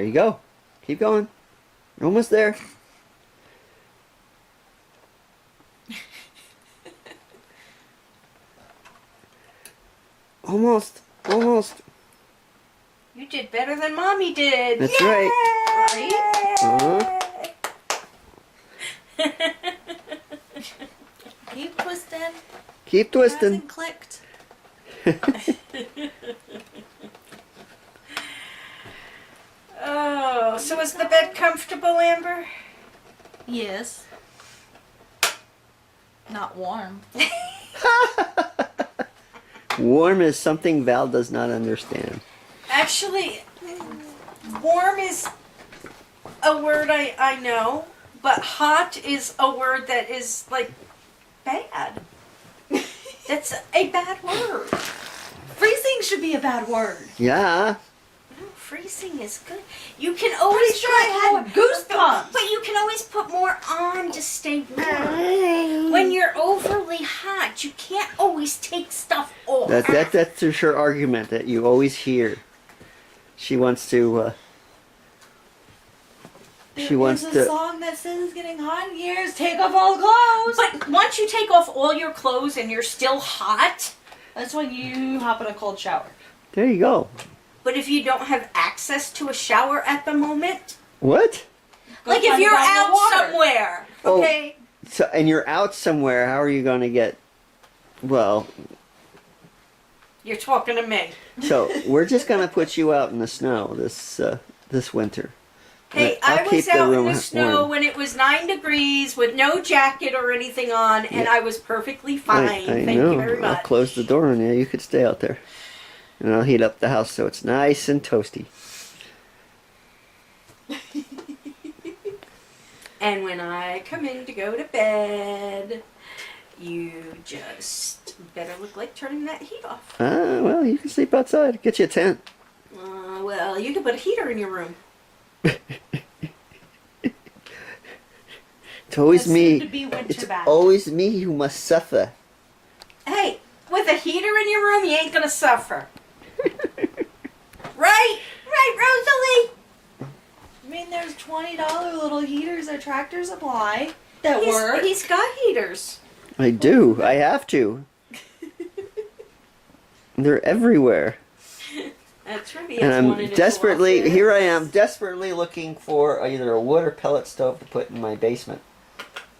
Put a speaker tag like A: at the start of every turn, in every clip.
A: you go. Keep going. You're almost there. Almost. Almost.
B: You did better than Mommy did.
A: That's
B: Yay!
A: right.
C: Keep twisting.
A: Keep twisting.
C: Hasn't clicked.
B: Oh, so is the bed comfortable, Amber?
C: Yes. Not warm.
A: Warm is something Val does not understand.
B: Actually, warm is a word I know, but hot is a word that is like bad. That's a bad word.
C: Freezing should be a bad word.
A: Yeah.
B: No, freezing is good. You can always
C: Pretty sure I had goosebumps.
B: But you can always put more on to stay warm. When you're overly hot, you can't always take stuff off.
A: That's her argument that you always hear. She wants to.
C: There's a song that says it's getting hot in here. Take off all the clothes.
B: But once you take off all your clothes and you're still hot,
C: That's when you hop in a cold shower.
A: There you go.
B: but if you don't have access to a shower at the moment,
A: What?
C: Go
B: like if
C: find a
B: you're
C: bottle of
B: out
C: water.
B: somewhere,
A: Oh.
B: okay?
A: So and you're out somewhere. How are you going to get? Well,
B: You're talking to me.
A: so we're just going to put you out in the snow this winter.
B: Hey,
A: I'll
B: I
A: keep
B: was
A: the
B: out in
A: room
B: the snow
A: warm.
B: when it was 9 degrees with no jacket or anything on, and
A: Yeah.
B: I was perfectly fine.
A: I
B: Thank
A: know.
B: you very
A: I'll
B: much.
A: close the door on you. You could stay out there, and I'll heat up the house so it's nice and toasty.
B: And when I come in to go to bed, you just better look like turning that heat off.
A: Ah, well, you can sleep outside. Get you a tent.
B: Well, you can put a heater in your room.
A: It's always
C: That's
A: me.
C: soon to be winter
A: It's
C: bad.
A: always me who must suffer.
B: Hey, with a heater in your room, you ain't gonna suffer. Right? Right, Rosalie?
C: I mean, there's $20 little heaters at Tractor Supply that work.
B: He's got heaters.
A: I do. I have to. They're everywhere.
B: That's right. He
A: And
B: has one in
A: I'm
B: his
A: desperately,
B: office.
A: here I am, desperately looking for either a wood or pellet stove to put in my basement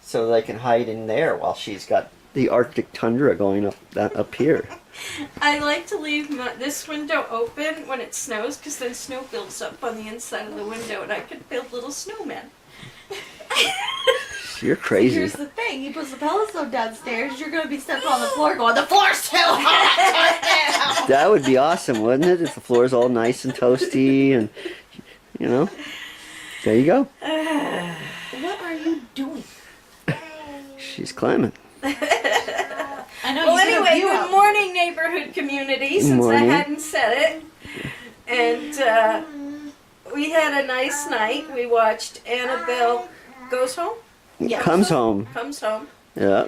A: so that I can hide in there while she's got the Arctic tundra going up here.
B: I like to leave this window open when it snows because then snow builds up on the inside of the window and I could build little snowmen.
A: You're crazy.
C: Here's the thing: he puts the pellet stove downstairs. You're gonna be stepping on the floor, going, "The floor's too hot."
A: That would be awesome, wouldn't it? If the floor's all nice and toasty and, you know. There you go.
C: What are you doing?
A: She's climbing.
C: I know.
B: Well,
C: you get a
B: anyway,
C: view
B: good
C: out.
B: morning, neighborhood community, since
A: Morning.
B: I hadn't said it. And we had a nice night. We watched Annabelle Goes Home.
C: Yeah.
A: Comes home.
B: Comes home.
A: Yeah.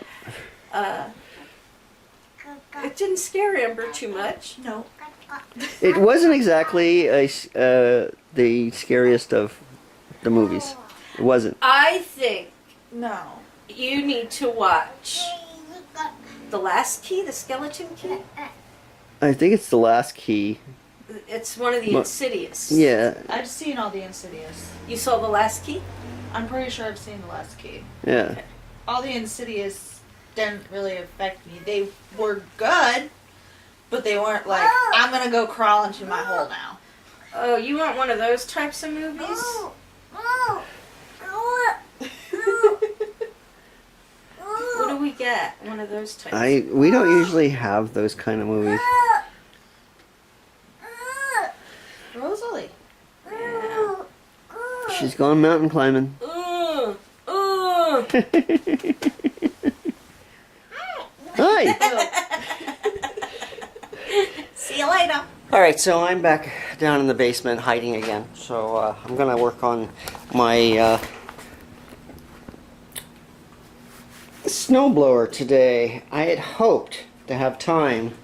B: It didn't scare Amber too much.
C: No.
A: It wasn't exactly the scariest of the movies. It wasn't.
B: I think
C: No.
B: you need to watch The Last Key, The Skeleton Key.
A: I think it's The Last Key.
B: It's one of the Insidious.
A: Yeah.
C: I've seen all the Insidious.
B: You saw The Last Key?
C: I'm pretty sure I've seen the last key.
A: Yeah.
C: All the Insidious didn't really affect me. They were good, but they weren't like, I'm gonna go crawl into my hole now.
B: Oh, you want one of those types of movies? What do we get? One of those types.
A: We don't usually have those kind of movies.
C: Rosalie.
B: Yeah.
A: She's gone mountain climbing. Hi.
B: See you later.
A: All right, so I'm back down in the basement hiding again. So I'm gonna work on my snowblower today. I had hoped to have time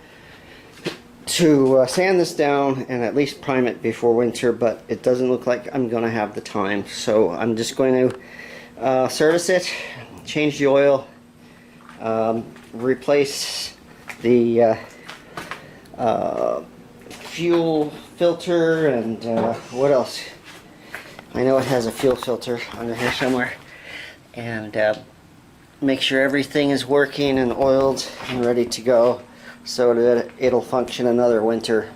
A: to sand this down and at least prime it before winter, but it doesn't look like I'm going to have the time. So I'm just going to service it, change the oil, replace the fuel filter, and what else? I know it has a fuel filter under here somewhere. And make sure everything is working and oiled and ready to go, so that it'll function another winter.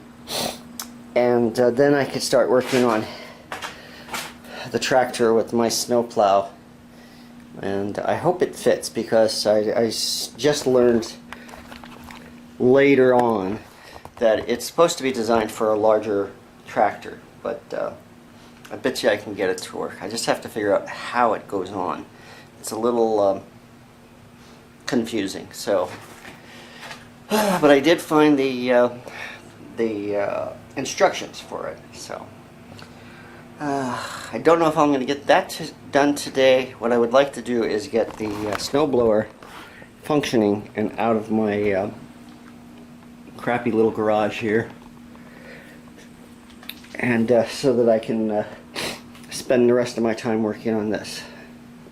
A: And then I could start working on the tractor with my snowplow. And I hope it fits, because I just learned later on that it's supposed to be designed for a larger tractor, but I bet you I can get it to work. I just have to figure out how it goes on. It's a little confusing, so. But I did find the instructions for it, so. I don't know if I'm going to get that done today. What I would like to do is get the snowblower functioning and out of my crappy little garage here, and so that I can spend the rest of my time working on this.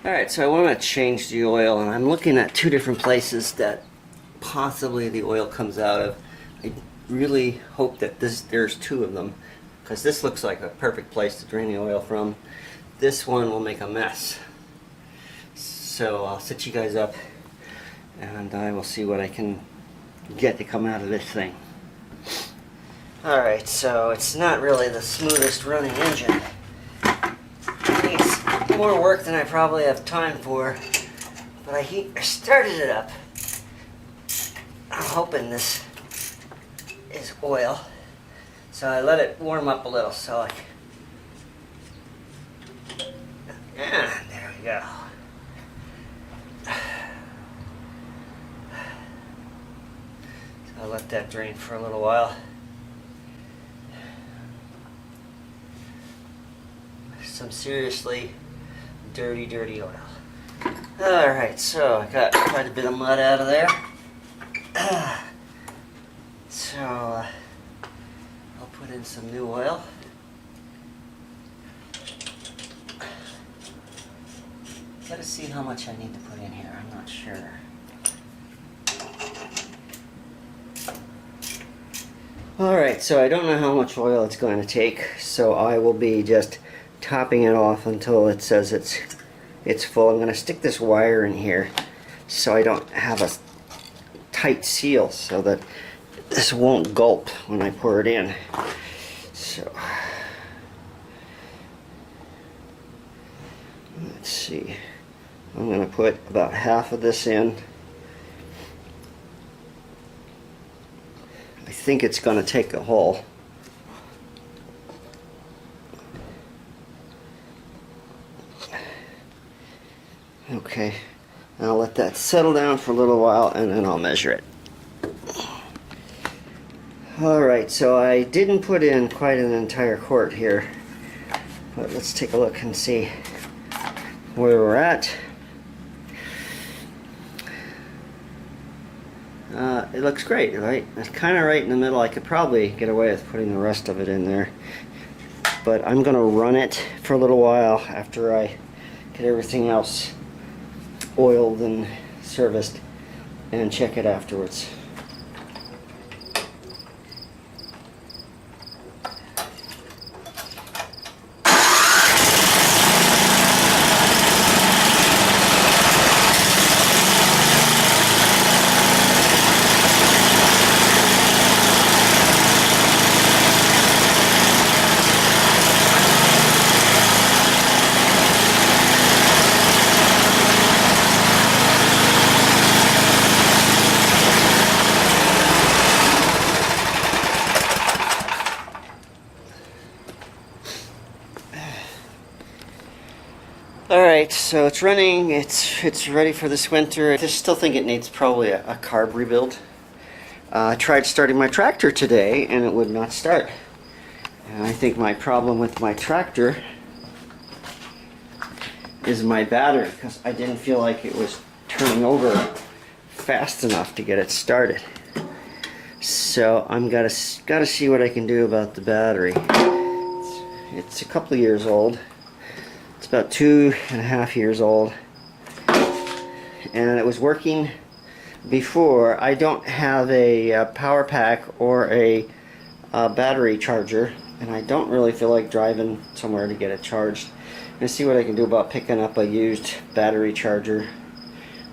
A: Alright, so I want to change the oil, and I'm looking at two different places that possibly the oil comes out of. I really hope that there's two of them, because this looks like a perfect place to drain the oil from. This one will make a mess. So I'll set you guys up, and I will see what I can get to come out of this thing. Alright, so it's not really the smoothest running engine. It's more work than I probably have time for, but I started it up. I'm hoping this is oil, so I let it warm up a little, so there we go. So I'll let that drain for a little while. Some seriously dirty oil. Alright, so I got quite a bit of mud out of there. So I'll put in some new oil. Gotta see how much I need to put in here, I'm not sure. Alright, so I don't know how much oil it's going to take, so I will be just topping it off until it says it's full. I'm going to stick this wire in here so I don't have a tight seal, so that this won't gulp when I pour it in. So let's see, I'm going to put about half of this in. I think it's going to take a whole. Okay, I'll let that settle down for a little while, and then I'll measure it. Alright, so I didn't put in quite an entire quart here, but let's take a look and see where we're at. It looks great, right? It's kind of right in the middle. I could probably get away with putting the rest of it in there, but I'm going to run it for a little while after I get everything else oiled and serviced, and check it afterwards. Alright, so it's running, it's ready for this winter. I just still think it needs probably a carb rebuild. I tried starting my tractor today and it would not start. And I think my problem with my tractor is my battery, because I didn't feel like it was turning over fast enough to get it started. So I'm gotta see what I can do about the battery. It's a couple of years old. It's about 2.5 years old, and it was working before. I don't have a power pack or a battery charger, and I don't really feel like driving somewhere to get it charged. I'm gonna see what I can do about picking up a used battery charger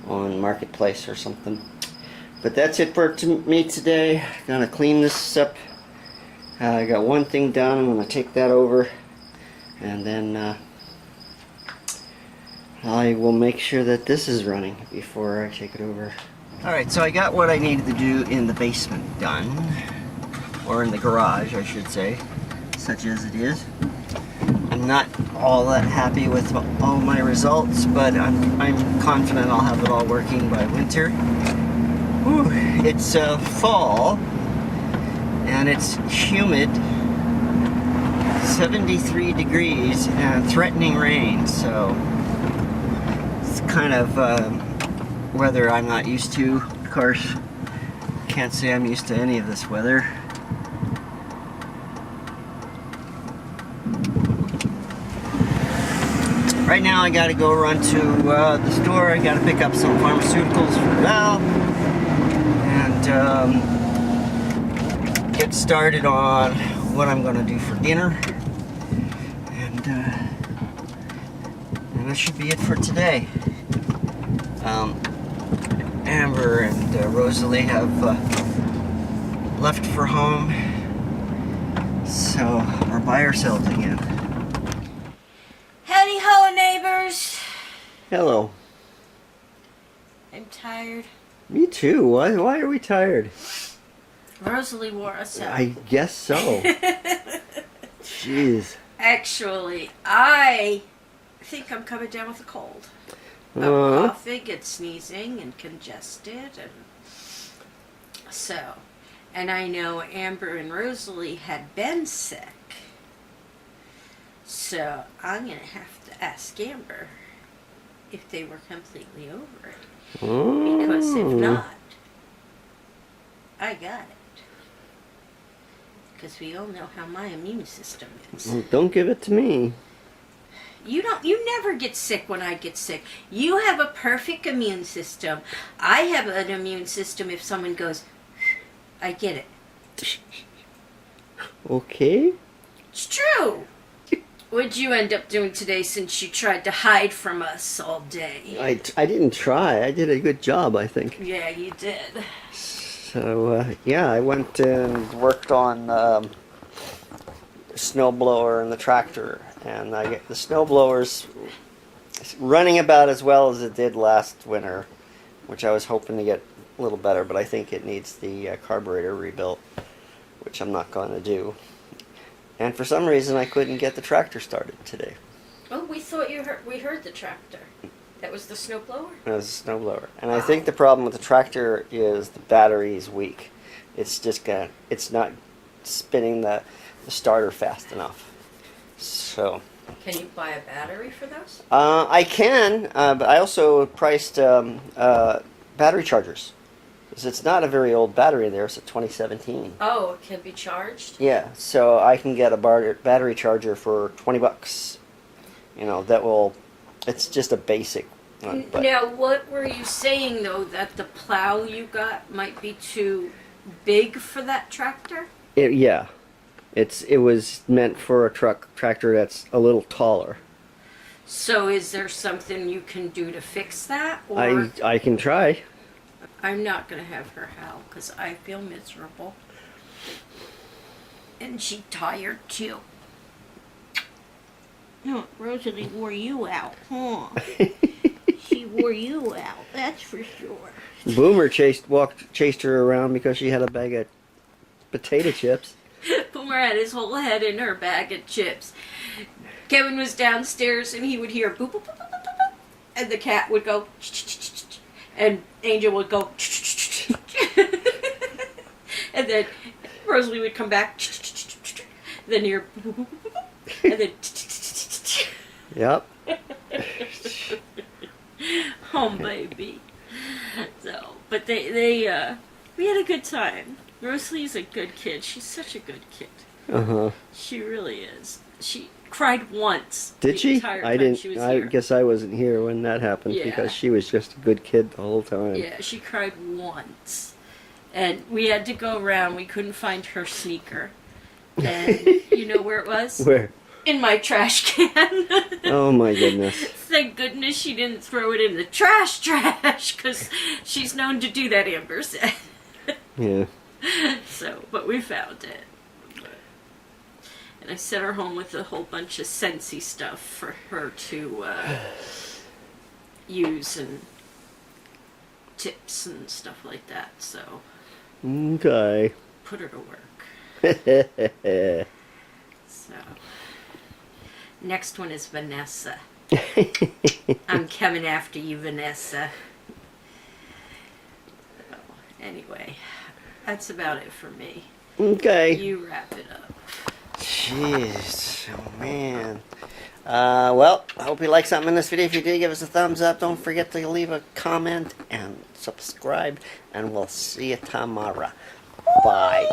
A: on Marketplace or something. But that's it for me today. Gonna clean this up. I got one thing done. I'm gonna take that over, and then I will make sure that this is running before I take it over. Alright, so I got what I needed to do in the basement done, or in the garage I should say, such as it is. I'm not all that happy with all my results, but I'm confident I'll have it all working by winter. Whew, it's fall, and it's humid, 73 degrees, and threatening rain, so it's kind of weather I'm not used to. Of course, can't say I'm used to any of this weather. Right now I gotta go run to the store. I gotta pick up some pharmaceuticals for Val, and get started on what I'm gonna do for dinner. And that should be it for today. Amber and Rosalie have left for home, so we're by ourselves again.
B: Howdy ho, neighbors.
A: Hello.
B: I'm tired.
A: Me too. Why are we tired?
B: Rosalie wore us out.
A: I guess so. Jeez.
B: Actually, I think I'm coming down with a cold. I'm coughing and sneezing and congested, and so, and I know Amber and Rosalie had been sick, so I'm gonna have to ask Amber if they were completely over it, because if not, I got it. Because we all know how my immune system is.
A: Well, don't give it to me.
B: You never get sick when I get sick. You have a perfect immune system. I have an immune system. If someone goes, I get it.
A: Okay.
B: It's true. What'd you end up doing today since you tried to hide from us all day?
A: I didn't try. I did a good job, I think.
B: Yeah, you did.
A: So, yeah, I went and worked on the snowblower and the tractor. And I get the snowblower's running about as well as it did last winter, which I was hoping to get a little better, but I think it needs the carburetor rebuilt, which I'm not going to do. And for some reason, I couldn't get the tractor started today.
B: Oh, we thought we heard the tractor. That was the snowblower?
A: It was a snowblower. And I think the problem with the tractor is the battery is weak. It's just it's not spinning the starter fast enough. So.
B: Can you buy a battery for those?
A: I can, but I also priced battery chargers. Because it's not a very old battery there, it's a 2017.
B: Oh, it can be charged?
A: Yeah, so I can get a battery charger for $20. You know, it's just a basic one. But
B: Now, what were you saying, though, that the plow you got might be too big for that tractor?
A: yeah. It was meant for a tractor that's a little taller.
B: So is there something you can do to fix that? Or
A: I can try.
B: I'm not going to have her howl because I feel miserable. And she's tired too. No, Rosalie wore you out, huh? She wore you out, that's for sure.
A: Boomer chased her around because she had a bag of potato chips.
B: Boomer had his whole head in her bag of chips. Kevin was downstairs and he would hear boop, boop, boop, boop, boop, boop, and the cat would go, and Angel would go, and then Rosalie would come back, then hear, and then,
A: Yep.
B: home baby. So, but we had a good time. Rosalie's a good kid. She's such a good kid.
A: Uh-huh.
B: She really is. She cried once.
A: Did
B: the
A: she?
B: entire
A: I
B: time
A: didn't.
B: She was
A: I
B: here.
A: guess I wasn't here when that happened
B: Yeah.
A: because she was just a good kid the whole time.
B: Yeah, she cried once. And we had to go around. We couldn't find her sneaker. And you know where it was?
A: Where?
B: In my trash can.
A: Oh my goodness.
B: Thank goodness she didn't throw it in the trash, because she's known to do that, Amber said.
A: Yeah.
B: So, but we found it. And I sent her home with a whole bunch of Scentsy stuff for her to use and tips and stuff like that. So,
A: Okay.
B: put her to work. So, next one is Vanessa. I'm coming after you, Vanessa. So, anyway, that's about it for me.
A: Okay.
B: You wrap it up.
A: Jeez. Oh man. Well, I hope you liked something in this video. If you did, give us a thumbs up. Don't forget to leave a comment and subscribe. And we'll see you tomorrow. Bye.